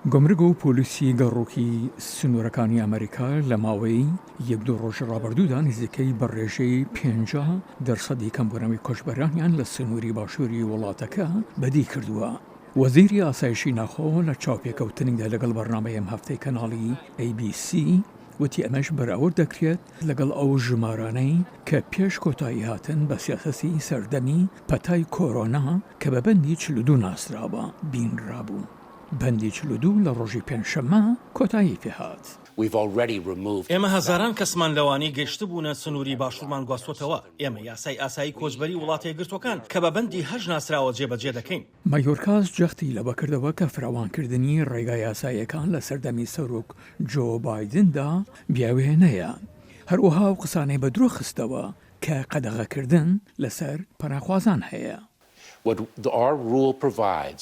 گۆمرگ و پۆلیسی گەڕۆکی سنوورەکانی ئەمریکا لە ماوەی یەک دو ڕۆژ ڕابردوودا نزیکەی بە ڕێژەی 50% کەمبوونەوەی کۆچبەرانیان لە سنووری باشووری وڵاتەکە بەدی کردووە. وەزیری ئاسایشی ناخۆ لە چاوپێکەوتنیدا لەگەڵ بەرنامەی ئەم هەفتەی کەناڵی ABC وتی ئەمەش بەراورد دەکرێت لەگەڵ ئەو ژمارانەی کە پێش کۆتایی هاتن بە سیاسەتی سەردەمی پەتای کۆرۆنا کە بە بەندی 42 ناسراوە بینرابوو. بەندی 42 لە ڕۆژی پێنجشەممە کۆتایی پێهات. ئێمە هەزاران کەسمان لەوانی گەشت بوونە سنووری باشوورمان گواستوتەوە. ئێمە یاسای ئاسایی کۆچبەری وڵاتی یەکگرتوەکان کە بە بەندی 8 ناسراوە جێبەجێ دەکەین. مایۆرکاس جەختی لە بەکردەوە کە فراوانکردنی ڕێگای یاساییەکان لە سەردەمی سەرۆک جۆ بایدندا بیاوێنەیە. هەروەها و قسانەی بە درۆ خستەوە کە قەدەغەکردن لەسەر پەناخوازان هەیە.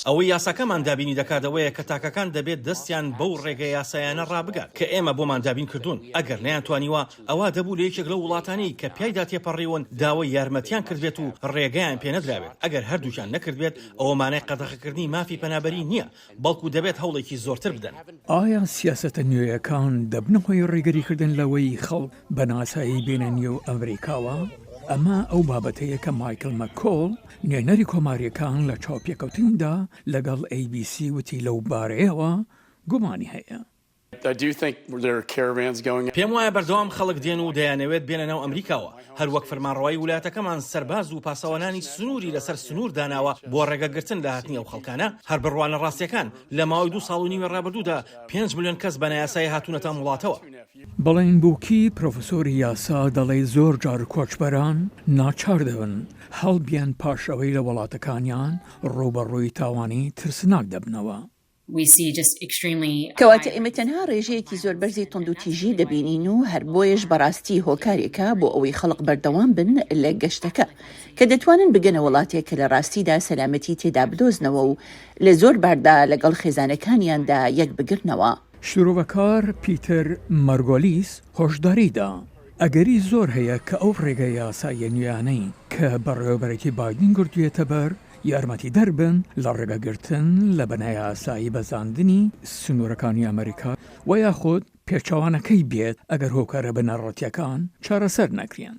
ئەوەی یاساکەمان دابینی دەکاتەوەیە کە تاکەکان دەبێت دەستیان بەو ڕێگە یاسایانە ڕابگات کە ئێمە بۆمان دابین کردوون. ئەگەر نەیانتوانیوە ئەوە دەبوو لە یەکێک لە وڵاتانی کە پیایدا تێپەڕیون داوای یارمەتیان کردبێت و ڕێگەیان پێنەدراوێت. ئەگەر هەردووچان نەکردبێت ئەوە مانای قەدەغەکردنی مافی پەنابەری نییە، بەڵکو دەبێت هەوڵێکی زۆرتر بدەن. ئایا سیاسەتە نوێیەکان دەبنەوەی ڕێگەریکردن لەوەی خەڵک بە ناسایی بێنە نێو ئەمریکاوە؟ ئەمە ئەو بابەتەیە کە مایکل مەکۆڵ نوێنەری کۆماریەکان لە چاوپێکەوتنیدا لەگەڵ ABC وتی لەو بارەیەوە گومانی هەیە. پێم وایە بەردەوام خەڵک دێن و دەیانەوێت بێنە ناو ئەمریکاوە. هەروەک فەرمانڕەوایی ویلایەتەکەمان سەرباز و پاسەوانانی سنووری لەسەر سنوور داناوە بۆ ڕێگەگرتن لە هاتنی ئەو خەڵکانە. هەر بڕوانە ڕاستیەکان لە ماوەی 2 ساڵ و نیمە ڕابردوودا 5 ملیۆن کەس بە نایاسایی هاتوونەتە وڵاتەوە. بەڵێن بووکی پرۆفسۆری یاسا دەڵێ زۆر جار کۆچبەران ناچار دەبن هەڵبیان پاش ئەوەی لە وڵاتەکانیان ڕوبەڕووی تاوانی ترسناک دەبنەوە. کەواتە ئێمە تەنها ڕێژەیەکی زۆر بەرزی تۆند و تیژی دەبینین و هەر بۆیش بەڕاستی هۆکارێکە بۆ ئەوەی خەڵق بەردەوام بن لە گەشتەکە کە دەتوانن بگەنە وڵاتێک کە لە ڕاستیدا سەلامەتی تێدا بدۆزنەوە و لە زۆر باردا لەگەڵ خێزانەکانیاندا یەک بگرنەوە. شرۆڤەکار پیتەر مەرگۆلیس هۆشداریدا ئەگەری زۆر هەیە کە ئەو ڕێگە یاساییە نوێیانەی کە بەڕێوەبەرێتی بایدن گرتوویەتە بەر یارمەتی دەربن لە ڕێگەگرتن لە بەنای یاسایی بەزاندنی سنوورەکانی ئەمریکا و یاخود پێچەوانەکەی بێت ئەگەر هۆکارە بەناڕەتیەکان چارەسەر نەکرێن.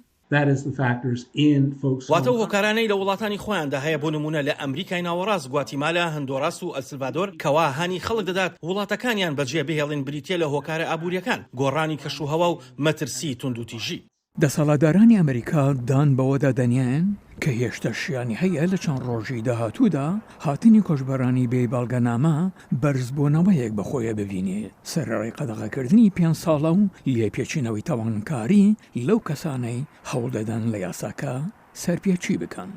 واتە هۆکارانەی لە وڵاتانی خۆیاندا هەیە بۆ نمونە لە ئەمریکای ناوەڕاست، گواتیمالا، هەندۆراس و ئەلسلڤادۆر کەوا هانی خەڵک دەدات وڵاتەکانیان بەجێ بهێڵین بریتیە لە هۆکارە ئابوووریەکان، گۆڕانی کەشوهەوا و مەترسی توندوتیژی. دەسەڵاتدارانی ئەمریکا دان بەوەدا دەنیان کە هێشتا شیانی هەیە لە چەند ڕۆژی داهاتوودا هاتنی کۆچبەرانی بێ بەڵگەنامە بەرزبوونەوەیەک بەخۆیە ببینێت. سەرڕێی قەدەغەکردنی 5 ساڵە و لێپێچینەوەی تاوانکاری لەو کەسانەی هەوڵ دەدەن لە یاساکە سەرپێچی بکەن.